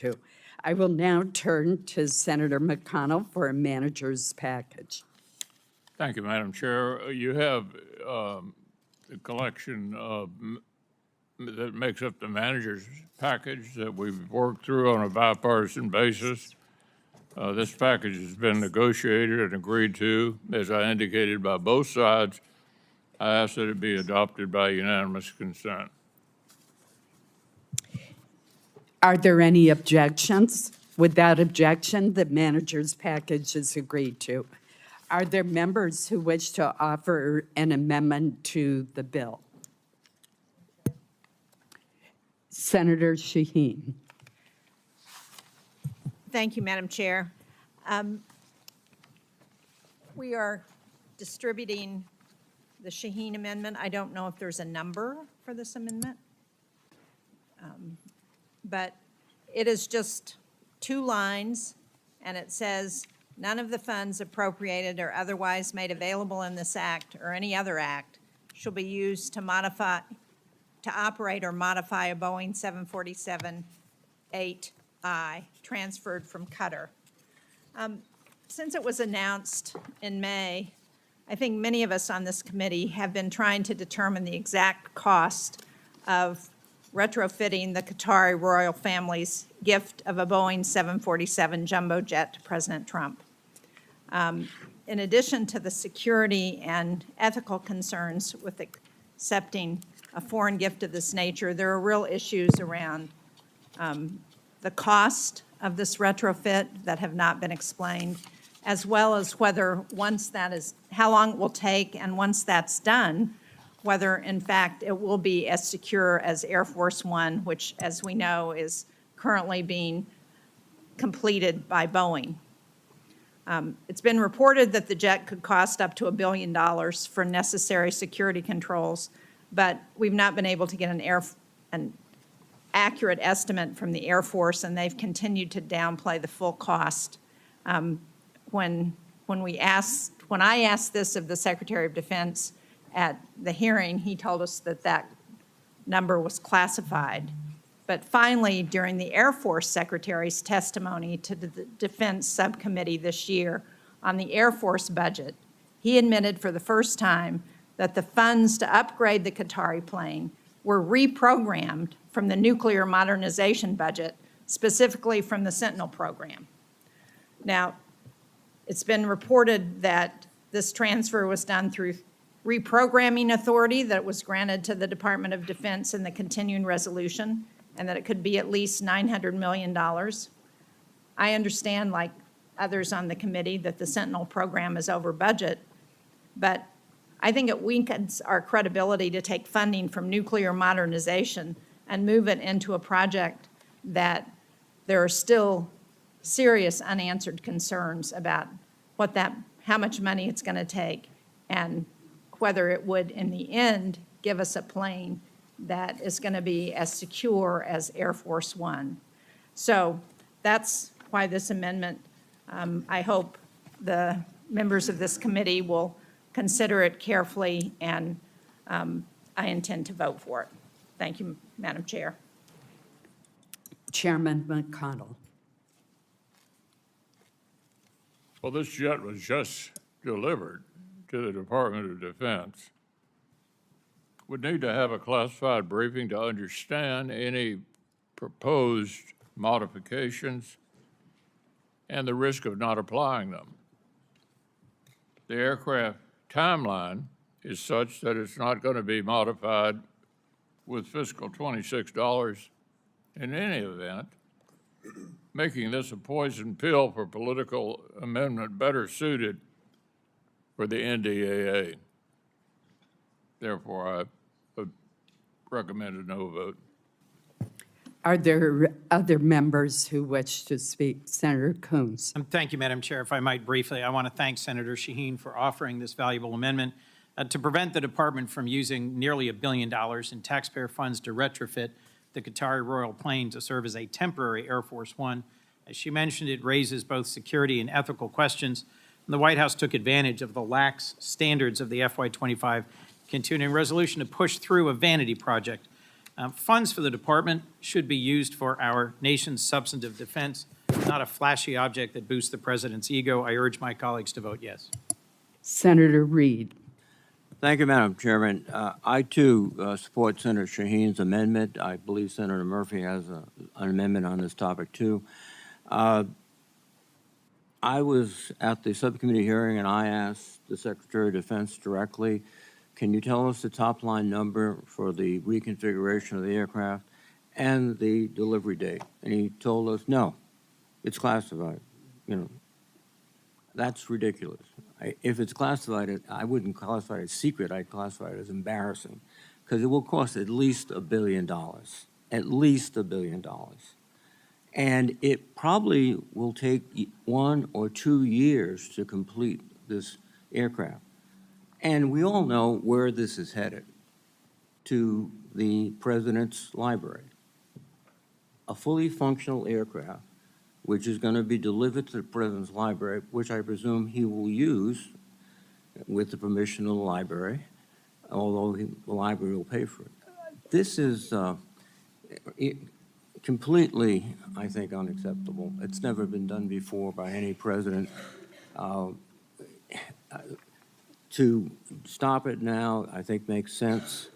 to. I will now turn to Senator McConnell for a manager's package. Thank you, Madam Chair. You have the collection that makes up the manager's package that we've worked through on a bipartisan basis. This package has been negotiated and agreed to, as I indicated, by both sides. I ask that it be adopted by unanimous consent. Are there any objections? Without objection, the manager's package is agreed to. Are there members who wish to offer an amendment to the bill? Senator Shaheen. Thank you, Madam Chair. We are distributing the Shaheen amendment. I don't know if there's a number for this amendment, but it is just 2 lines, and it says, none of the funds appropriated or otherwise made available in this act or any other act shall be used to operate or modify a Boeing 747-8I transferred from Qatar. Since it was announced in May, I think many of us on this committee have been trying to determine the exact cost of retrofitting the Qatari royal family's gift of a Boeing 747 jumbo jet to President Trump. In addition to the security and ethical concerns with accepting a foreign gift of this nature, there are real issues around the cost of this retrofit that have not been explained, as well as whether once that is, how long it will take, and once that's done, whether in fact it will be as secure as Air Force One, which, as we know, is currently being completed by Boeing. It's been reported that the jet could cost up to $1 billion for necessary security controls, but we've not been able to get an accurate estimate from the Air Force, and they've continued to downplay the full cost. When I asked this of the Secretary of Defense at the hearing, he told us that that number was classified. But finally, during the Air Force Secretary's testimony to the Defense Subcommittee this year on the Air Force budget, he admitted for the first time that the funds to upgrade the Qatari plane were reprogrammed from the nuclear modernization budget, specifically from the Sentinel program. Now, it's been reported that this transfer was done through reprogramming authority that was granted to the Department of Defense in the continuing resolution, and that it could be at least $900 million. I understand, like others on the committee, that the Sentinel program is over budget, but I think it weakens our credibility to take funding from nuclear modernization and move it into a project that there are still serious unanswered concerns about how much money it's going to take, and whether it would, in the end, give us a plane that is going to be as secure as Air Force One. So that's why this amendment, I hope the members of this committee will consider it carefully, and I intend to vote for it. Thank you, Madam Chair. Chairman McConnell. Well, this jet was just delivered to the Department of Defense. Would need to have a classified briefing to understand any proposed modifications and the risk of not applying them. The aircraft timeline is such that it's not going to be modified with fiscal $26 in any event, making this a poison pill for political amendment better suited for the NDAA. Therefore, I would recommend a no vote. Are there other members who wish to speak? Senator Coons. Thank you, Madam Chair. If I might briefly, I want to thank Senator Shaheen for offering this valuable amendment to prevent the department from using nearly $1 billion in taxpayer funds to retrofit the Qatari Royal plane to serve as a temporary Air Force One. As she mentioned, it raises both security and ethical questions. And the White House took advantage of the lax standards of the FY25 continuing resolution to push through a vanity project. Funds for the department should be used for our nation's substantive defense, not a flashy object that boosts the president's ego. I urge my colleagues to vote yes. Senator Reid. Thank you, Madam Chairman. I, too, support Senator Shaheen's amendment. I believe Senator Murphy has an amendment on this topic, too. I was at the subcommittee hearing, and I asked the Secretary of Defense directly, can you tell us the top-line number for the reconfiguration of the aircraft and the delivery date? And he told us, no, it's classified. You know, that's ridiculous. If it's classified, I wouldn't classify it as secret. I'd classify it as embarrassing, because it will cost at least $1 billion, at least $1 billion. And it probably will take 1 or 2 years to complete this aircraft. And we all know where this is headed, to the President's library. A fully functional aircraft, which is going to be delivered to the President's library, which I presume he will use with the permission of the library, although the library will pay for it. This is completely, I think, unacceptable. It's never been done before by any president. To stop it now, I think, makes sense.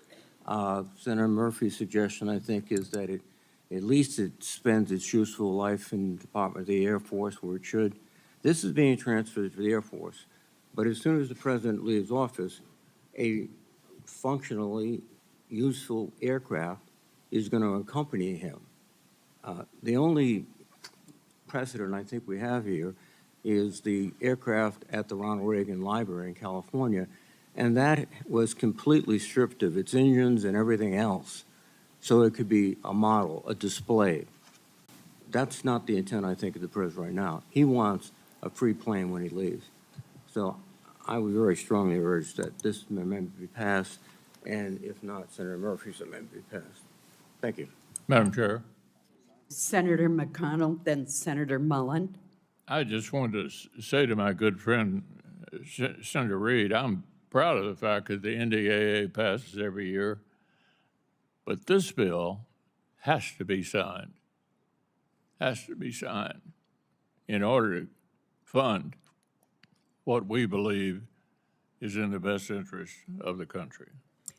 Senator Murphy's suggestion, I think, is that at least it spends its useful life in the Department of the Air Force where it should. This is being transferred to the Air Force, but as soon as the president leaves office, a functionally useful aircraft is going to accompany him. The only precedent I think we have here is the aircraft at the Ronald Reagan Library in California, and that was completely stripped of its engines and everything else, so it could be a model, a display. That's not the intent, I think, of the president right now. He wants a free plane when he leaves. So I would very strongly urge that this amendment be passed, and if not, Senator Murphy's amendment be passed. Thank you. Madam Chair, Senator McConnell, then Senator Mullen. I just wanted to say to my good friend, Senator Reid, I'm proud of the fact that the NDAA passes every year, but this bill has to be signed, in order to fund what we believe is in the best interest of the country.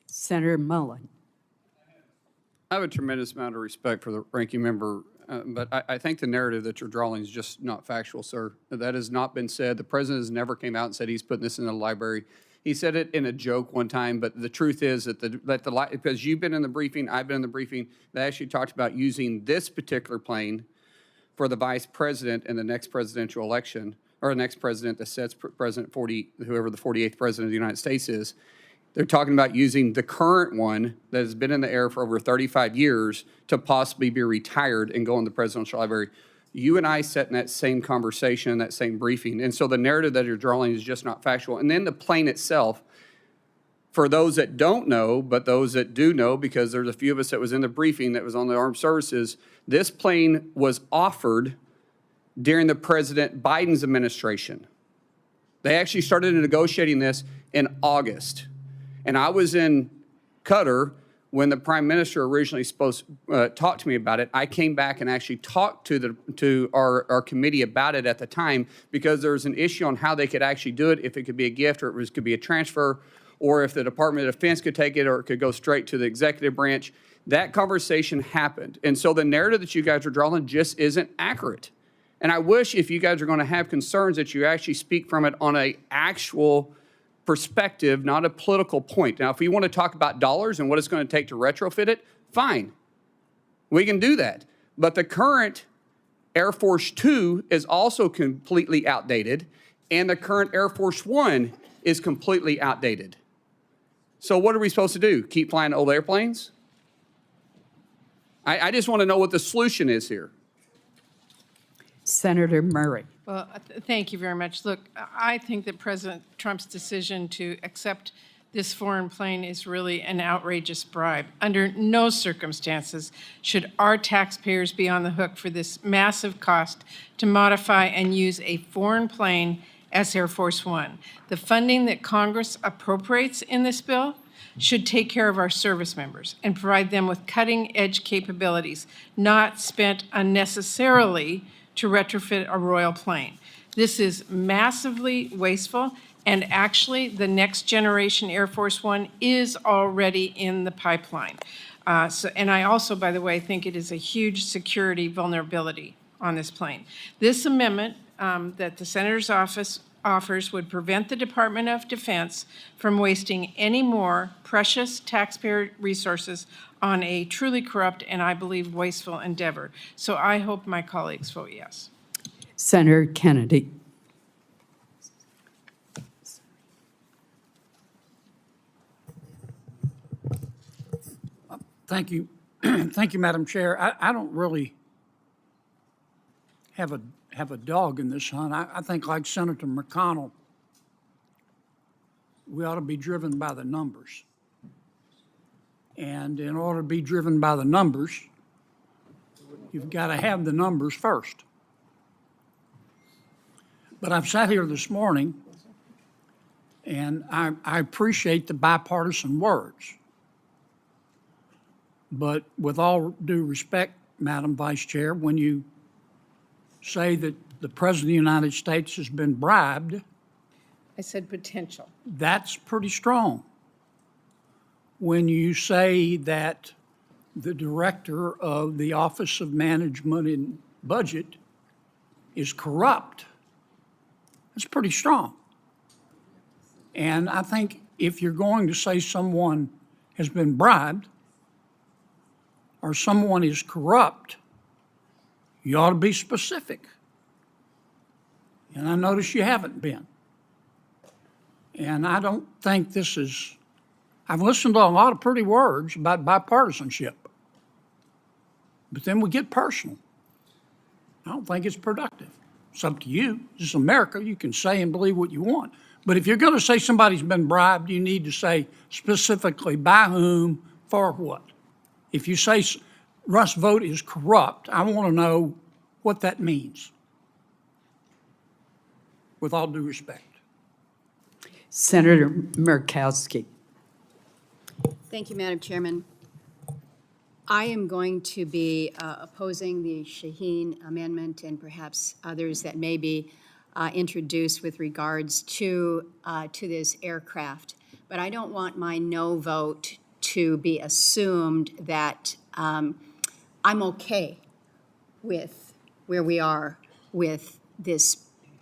Senator Mullen. I have a tremendous amount of respect for the ranking member, but I think the narrative that you're drawing is just not factual, sir. That has not been said. The president has never came out and said he's putting this in the library. He said it in a joke one time, but the truth is that because you've been in the briefing, I've been in the briefing, they actually talked about using this particular plane for the vice president in the next presidential election, or the next president that sets President 40, whoever the 48th president of the United States is. They're talking about using the current one that has been in the air for over 35 years to possibly be retired and go in the presidential library. You and I sat in that same conversation, that same briefing. And so the narrative that you're drawing is just not factual. And then the plane itself, for those that don't know, but those that do know, because there's a few of us that was in the briefing that was on the armed services, this plane was offered during the President Biden's administration. They actually started negotiating this in August. And I was in Qatar when the prime minister originally talked to me about it. I came back and actually talked to our committee about it at the time, because there was an issue on how they could actually do it, if it could be a gift or it could be a transfer, or if the Department of Defense could take it or it could go straight to the executive branch. That conversation happened. And so the narrative that you guys are drawing just isn't accurate. And I wish, if you guys are going to have concerns, that you actually speak from it on an actual perspective, not a political point. Now, if we want to talk about dollars and what it's going to take to retrofit it, fine. We can do that. But the current Air Force 2 is also completely outdated, and the current Air Force 1 is completely outdated. So what are we supposed to do? Keep flying old airplanes? I just want to know what the solution is here. Senator Murray. Well, thank you very much. Look, I think that President Trump's decision to accept this foreign plane is really an outrageous bribe. Under no circumstances should our taxpayers be on the hook for this massive cost to modify and use a foreign plane as Air Force One. The funding that Congress appropriates in this bill should take care of our service members and provide them with cutting-edge capabilities, not spent unnecessarily to retrofit a Royal plane. This is massively wasteful, and actually, the next generation Air Force One is already in the pipeline. And I also, by the way, think it is a huge security vulnerability on this plane. This amendment that the Senator's office offers would prevent the Department of Defense from wasting any more precious taxpayer resources on a truly corrupt and, I believe, wasteful endeavor. So I hope my colleagues vote yes. Senator Kennedy. Thank you. Thank you, Madam Chair. I don't really have a dog in this hunt. I think, like Senator McConnell, we ought to be driven by the numbers. And in order to be driven by the numbers, you've got to have the numbers first. But I've sat here this morning, and I appreciate the bipartisan words. But with all due respect, Madam Vice Chair, when you say that the President of the United States has been bribed, I said potential. that's pretty strong. When you say that the Director of the Office of Management and Budget is corrupt, that's pretty strong. And I think if you're going to say someone has been bribed or someone is corrupt, you ought to be specific. And I notice you haven't been. And I don't think this is, I've listened to a lot of pretty words about bipartisanship, but then we get personal. I don't think it's productive. It's up to you. This is America. You can say and believe what you want. But if you're going to say somebody's been bribed, you need to say specifically by whom, for what. If you say Russ Vote is corrupt, I want to know what that means, with all due respect. Senator Murkowski. Thank you, Madam Chairman. I am going to be opposing the Shaheen amendment and perhaps others that may be introduced with regards to this aircraft. But I don't want my no vote to be assumed that I'm okay with where we are with this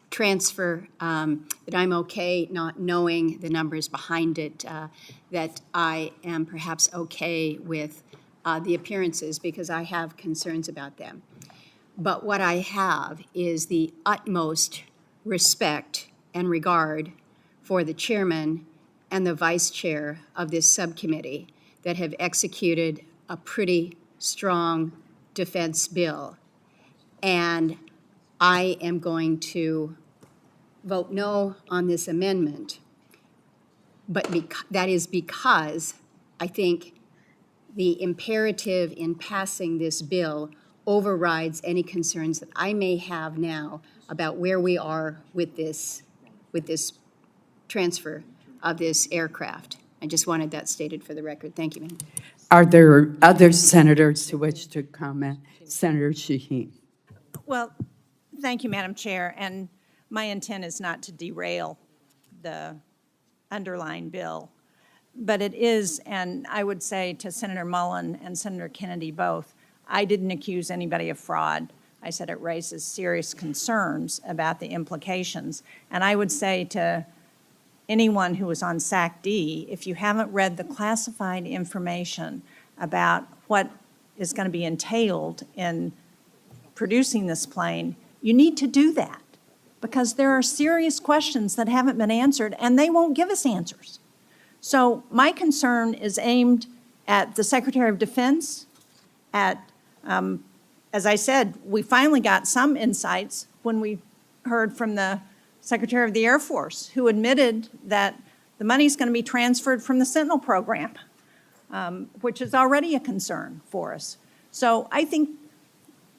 transfer, that I'm okay not knowing the numbers behind it, that I am perhaps okay with the appearances because I have concerns about them. But what I have is the utmost respect and regard for the chairman and the vice chair of this subcommittee that have executed a pretty strong defense bill. And I am going to vote no on this amendment, but that is because I think the imperative in passing this bill overrides any concerns that I may have now about where we are with this transfer of this aircraft. I just wanted that stated for the record. Thank you, ma'am. Are there other senators who wish to comment? Senator Shaheen. Well, thank you, Madam Chair. And my intent is not to derail the underlying bill. But it is, and I would say to Senator Mullen and Senator Kennedy both, I didn't accuse anybody of fraud. I said it raises serious concerns about the implications. And I would say to anyone who was on SAC-D, if you haven't read the classified information about what is going to be entailed in producing this plane, you need to do that because there are serious questions that haven't been answered and they won't give us answers. So my concern is aimed at the Secretary of Defense, at, as I said, we finally got some insights when we heard from the Secretary of the Air Force, who admitted that the money's going to be transferred from the Sentinel program, which is already a concern for us. So I think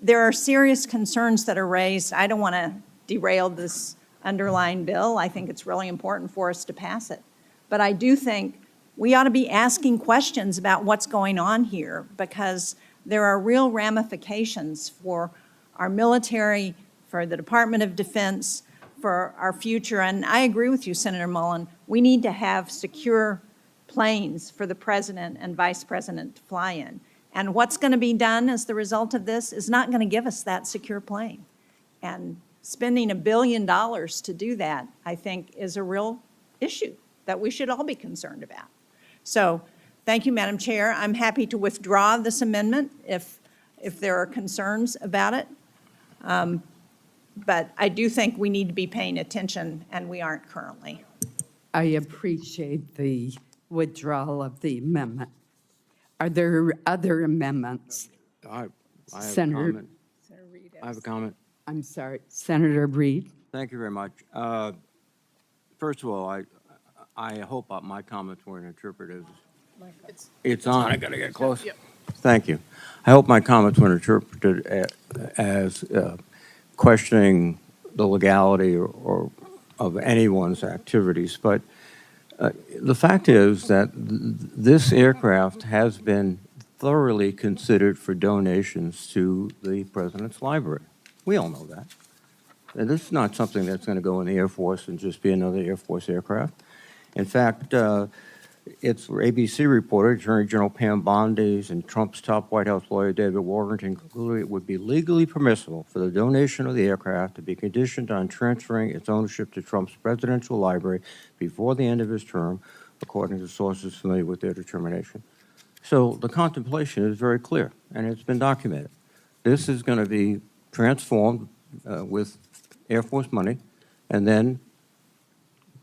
there are serious concerns that are raised. I don't want to derail this underlying bill. I think it's really important for us to pass it. But I do think we ought to be asking questions about what's going on here, because there are real ramifications for our military, for the Department of Defense, for our future. And I agree with you, Senator Mullen. We need to have secure planes for the president and vice president to fly in. And what's going to be done as the result of this is not going to give us that secure plane. And spending $1 billion to do that, I think, is a real issue that we should all be concerned about. So thank you, Madam Chair. I'm happy to withdraw this amendment if there are concerns about it. But I do think we need to be paying attention, and we aren't currently. I appreciate the withdrawal of the amendment. Are there other amendments? I have a Senator- comment. I have a comment. I'm sorry, Senator Reed. Thank you very much. First of all, I hope my comments weren't interpreted. It's on. I gotta get close. Thank you. I hope my comments weren't interpreted as questioning the legality or of anyone's activities, but the fact is that this aircraft has been thoroughly considered for donations to the President's Library. We all know that. And this is not something that's going to go in the Air Force and just be another Air Force aircraft. In fact, it's ABC reporter, Attorney General Pam Bondi and Trump's top White House lawyer, David Warrington, concluded it would be legally permissible for the donation of the aircraft to be conditioned on transferring its ownership to Trump's presidential library before the end of his term, according to sources familiar with their determination. So the contemplation is very clear, and it's been documented. This is going to be transformed with Air Force money and then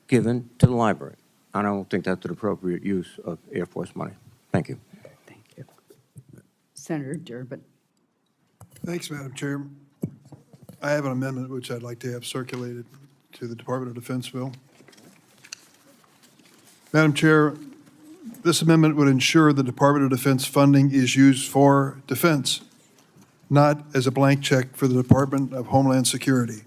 given to the library. I don't think that's an appropriate use of Air Force money. Thank you. Thank you. Senator Durbin. Thanks, Madam Chair. I have an amendment which I'd like to have circulated to the Department of Defense bill. Madam Chair, this amendment would ensure the Department of Defense funding is used for defense, not as a blank check for the Department of Homeland Security.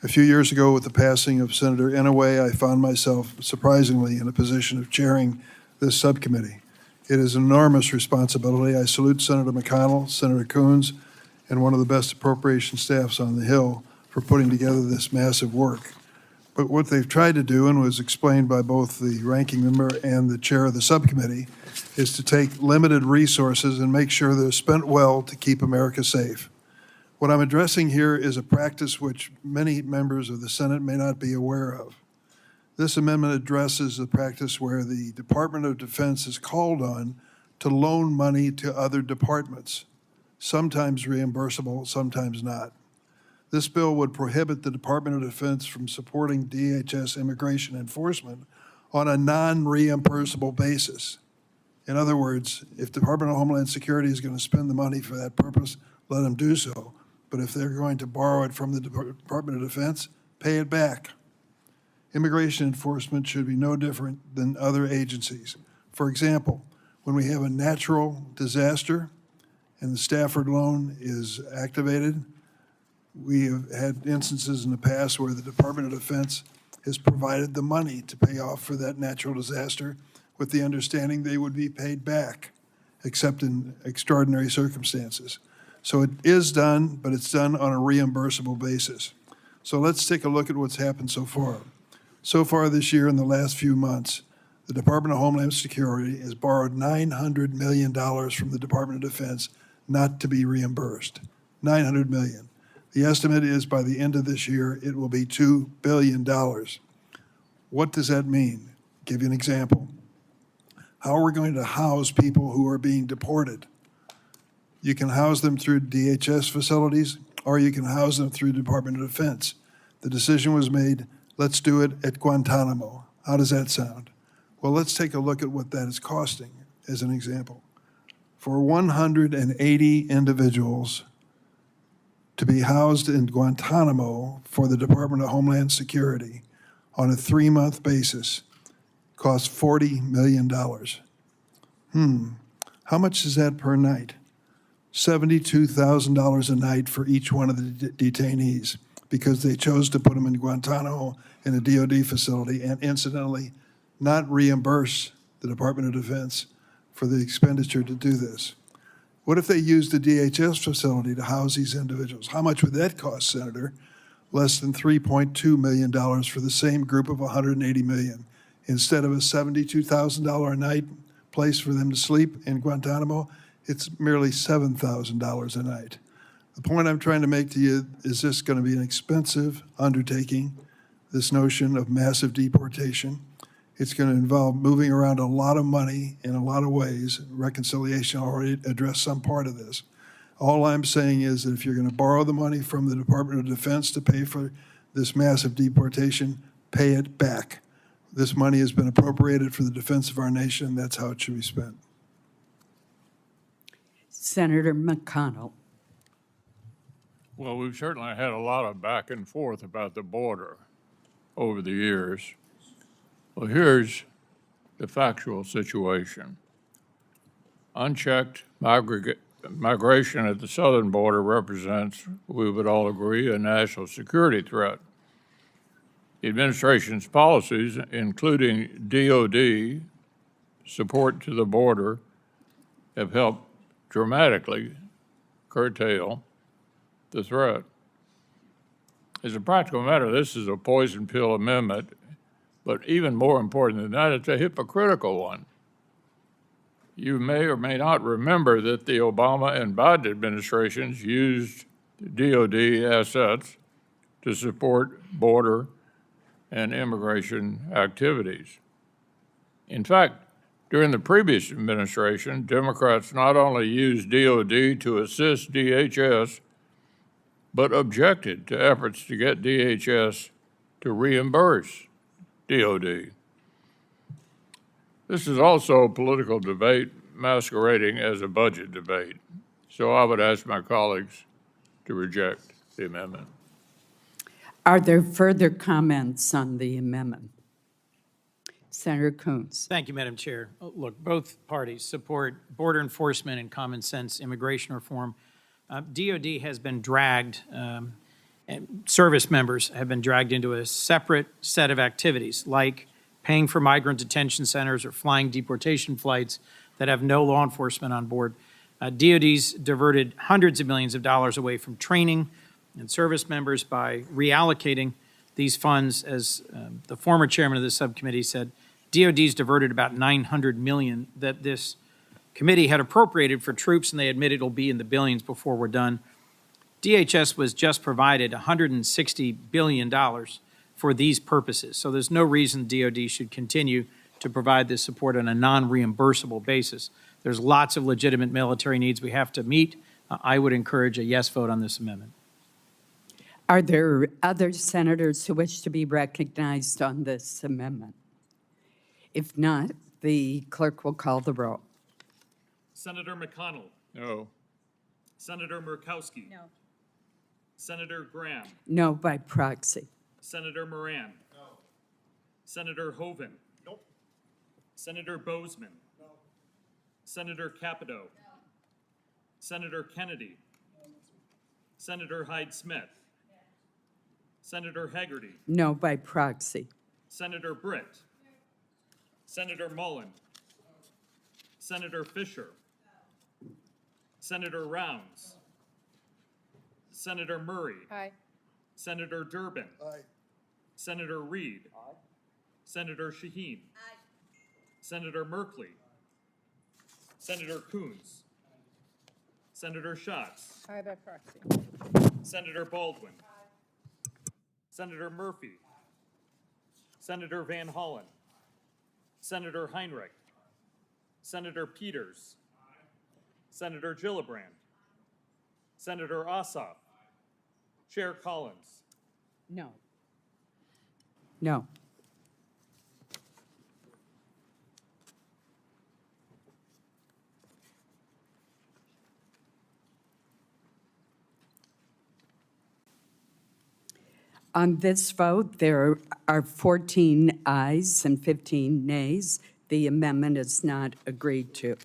A few years ago, with the passing of Senator Inouye, I found myself surprisingly in a position of chairing this subcommittee. It is an enormous responsibility. I salute Senator McConnell, Senator Coons, and one of the best appropriation staffs on the Hill for putting together this massive work. But what they've tried to do, and was explained by both the ranking member and the chair of the subcommittee, is to take limited resources and make sure they're spent well to keep America safe. What I'm addressing here is a practice which many members of the Senate may not be aware of. This amendment addresses the practice where the Department of Defense is called on to loan money to other departments, sometimes reimbursable, sometimes not. This bill would prohibit the Department of Defense from supporting DHS immigration enforcement on a non-reimbursable basis. In other words, if the Department of Homeland Security is going to spend the money for that purpose, let them do so. But if they're going to borrow it from the Department of Defense, pay it back. Immigration enforcement should be no different than other agencies. For example, when we have a natural disaster and the Stafford loan is activated, we have had instances in the past where the Department of Defense has provided the money to pay off for that natural disaster with the understanding they would be paid back, except in extraordinary circumstances. So it is done, but it's done on a reimbursable basis. So let's take a look at what's happened so far. So far this year, in the last few months, the Department of Homeland Security has borrowed $900 million from the Department of Defense not to be reimbursed. $900 million. The estimate is by the end of this year, it will be $2 billion. What does that mean? I'll give you an example. How are we going to house people who are being deported? You can house them through DHS facilities, or you can house them through the Department of Defense. The decision was made, let's do it at Guantanamo. How does that sound? Well, let's take a look at what that is costing as an example. For 180 individuals to be housed in Guantanamo for the Department of Homeland Security on a 3-month basis costs $40 million. How much is that per night? $72,000 a night for each one of the detainees because they chose to put them in Guantanamo in a DOD facility and incidentally not reimburse the Department of Defense for the expenditure to do this. What if they used the DHS facility to house these individuals? How much would that cost, Senator? Less than $3.2 million for the same group of $180 million. Instead of a $72,000 a night place for them to sleep in Guantanamo, it's merely $7,000 a night. The point I'm trying to make to you is this going to be an expensive undertaking, this notion of massive deportation. It's going to involve moving around a lot of money in a lot of ways. Reconciliation already addressed some part of this. All I'm saying is that if you're going to borrow the money from the Department of Defense to pay for this massive deportation, pay it back. This money has been appropriated for the defense of our nation. That's how it should be spent. Senator McConnell. Well, we've certainly had a lot of back and forth about the border over the years. Well, here's the factual situation. Unchecked migration at the southern border represents, we would all agree, a national security threat. The administration's policies, including DOD support to the border, have helped dramatically curtail the threat. As a practical matter, this is a poison pill amendment, but even more important than that, it's a hypocritical one. You may or may not remember that the Obama and Biden administrations used DOD assets to support border and immigration activities. In fact, during the previous administration, Democrats not only used DOD to assist DHS, but objected to efforts to get DHS to reimburse DOD. This is also a political debate masquerading as a budget debate. So I would ask my colleagues to reject the amendment. Are there further comments on the amendment? Senator Coons. Thank you, Madam Chair. Look, both parties support border enforcement and common sense immigration reform. DOD has been dragged, and service members have been dragged into a separate set of activities, like paying for migrant detention centers or flying deportation flights that have no law enforcement on board. DOD's diverted hundreds of millions of dollars away from training and service members by reallocating these funds. As the former chairman of the subcommittee said, DOD's diverted about $900 million that this committee had appropriated for troops, and they admit it'll be in the billions before we're done. DHS was just provided $160 billion for these purposes, so there's no reason DOD should continue to provide this support on a non-reimbursable basis. There's lots of legitimate military needs we have to meet. I would encourage a yes vote on this amendment. Are there other senators who wish to be recognized on this amendment? If not, the clerk will call the roll. Senator McConnell. No. Senator Murkowski. No. Senator Graham. No by proxy. Senator Moran. No. Senator Hoeven. Nope. Senator Bozeman. No. Senator Capito. No. Senator Kennedy. No. Senator Hyde-Smith. No. Senator Hagerty. No by proxy. Senator Britt. No. Senator Mullen. No. Senator Fisher. No. Senator Rounds. Senator Murray. Aye. Senator Durbin. Aye. Senator Reed. Aye. Senator Shaheen. Aye. Senator Merkley. Aye. Senator Coons. Aye. Senator Schatz. Aye by proxy. Senator Baldwin. Aye. Senator Murphy. Aye. Senator Van Hollen. Senator Heinrich. Senator Peters. Aye. Senator Gillibrand. Senator Ossoff. Chair Collins. No. No. On this vote, there are 14 ayes and 15 nays. The amendment is not agreed to.